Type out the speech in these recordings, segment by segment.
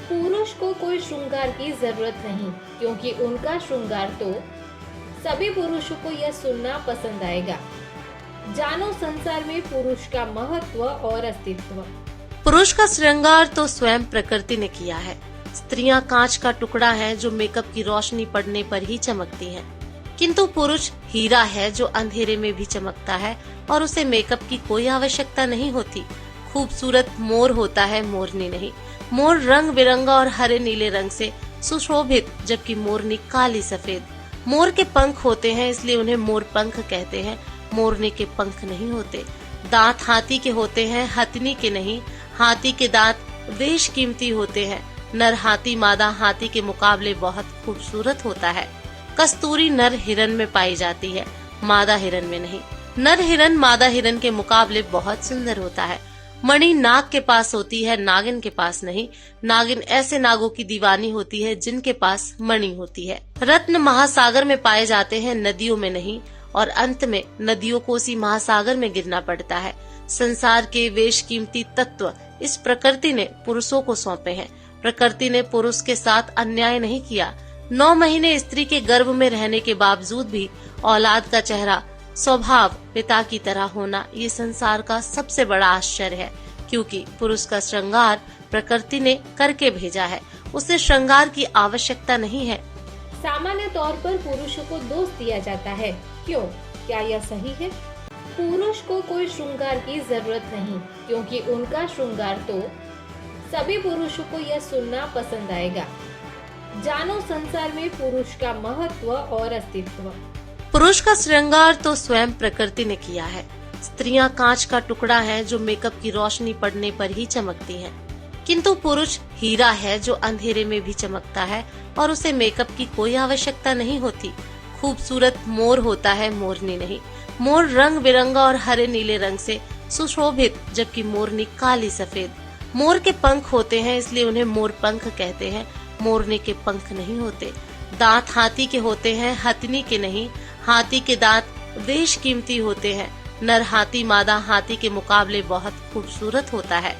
पुरुष को कोई श्रृंगार की जरूरत नहीं, क्योंकि उनका श्रृंगार तो सभी पुरुषों को यह सुनना पसंद आएगा। जानो संसार में पुरुष का महत्व और अस्तित्व। पुरुष का श्रृंगार तो स्वयं प्रकृति ने किया है। स्त्रियां कांच का टुकड़ा है जो मेकअप की रोशनी पड़ने पर ही चमकती हैं। किंतु पुरुष हीरा है जो अंधेरे में भी चमकता है और उसे मेकअप की कोई आवश्यकता नहीं होती। खूबसूरत मोर होता है, मोरनी नहीं। मोर रंग बिरंगा और हरे नीले रंग से सुशोभित, जबकि मोरनी काली सफेद। मोर के पंख होते हैं, इसलिए उन्हें मोर पंख कहते हैं। मोरनी के पंख नहीं होते। दांत हाथी के होते हैं, हथनी के नहीं। हाथी के दांत बेशकीमती होते हैं। नर हाथी मादा हाथी के मुकाबले बहुत खूबसूरत होता है। कस्तूरी नर हिरन में पाई जाती है, मादा हिरन में नहीं। नर हिरन मादा हिरन के मुकाबले बहुत सुंदर होता है। मणि नाग के पास होती है, नागिन के पास नहीं। नागिन ऐसे नागों की दीवानी होती है जिनके पास मणि होती है। रत्न महासागर में पाए जाते हैं, नदियों में नहीं। और अंत में नदियों को उसी महासागर में गिरना पड़ता है। संसार के बेशकीमती तत्व इस प्रकृति ने पुरुषों को सौंपे हैं। प्रकृति ने पुरुष के साथ अन्याय नहीं किया। 9 महीने स्त्री के गर्भ में रहने के बावजूद भी औलाद का चेहरा स्वभाव पिता की तरह होना ये संसार का सबसे बड़ा आश्चर्य है, क्योंकि पुरुष का श्रृंगार प्रकृति ने करके भेजा है। उसे श्रृंगार की आवश्यकता नहीं है। सामान्य तौर पर पुरुषों को दोष दिया जाता है, क्यों? क्या यह सही है? पुरुष को कोई श्रृंगार की जरूरत नहीं, क्योंकि उनका श्रृंगार तो सभी पुरुषों को यह सुनना पसंद आएगा। जानो संसार में पुरुष का महत्व और अस्तित्व। पुरुष का श्रृंगार तो स्वयं प्रकृति ने किया है। स्त्रियां कांच का टुकड़ा है जो मेकअप की रोशनी पड़ने पर ही चमकती हैं। किंतु पुरुष हीरा है जो अंधेरे में भी चमकता है और उसे मेकअप की कोई आवश्यकता नहीं होती। खूबसूरत मोर होता है, मोरनी नहीं। मोर रंग बिरंगा और हरे नीले रंग से सुशोभित, जबकि मोरनी काली सफेद। मोर के पंख होते हैं, इसलिए उन्हें मोर पंख कहते हैं। मोरनी के पंख नहीं होते। दांत हाथी के होते हैं, हथनी के नहीं। हाथी के दांत बेशकीमती होते हैं। नर हाथी मादा हाथी के मुकाबले बहुत खूबसूरत होता है।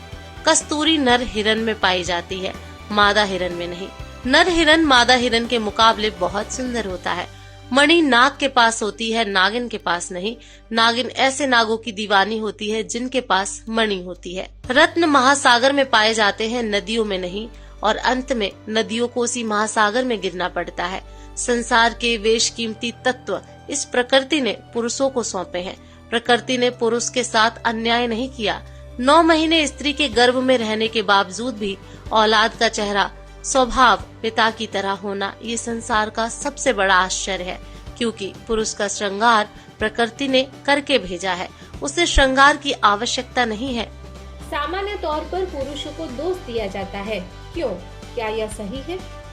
कस्तूरी नर हिरन में पाई जाती है, मादा हिरन में नहीं। नर हिरन मादा हिरन के मुकाबले बहुत सुंदर होता है। मणि नाग के पास होती है, नागिन के पास नहीं। नागिन ऐसे नागों की दीवानी होती है जिनके पास मणि होती है। रत्न महासागर में पाए जाते हैं, नदियों में नहीं। और अंत में नदियों को उसी महासागर में गिरना पड़ता है। संसार के बेशकीमती तत्व इस प्रकृति ने पुरुषों को सौंपे हैं। प्रकृति ने पुरुष के साथ अन्याय नहीं किया। 9 महीने स्त्री के गर्भ में रहने के बावजूद भी औलाद का चेहरा स्वभाव पिता की तरह होना ये संसार का सबसे बड़ा आश्चर्य है, क्योंकि पुरुष का श्रृंगार प्रकृति ने करके भेजा है। उसे श्रृंगार की आवश्यकता नहीं है। सामान्य तौर पर पुरुषों को दोष दिया जाता है, क्यों? क्या यह सही है?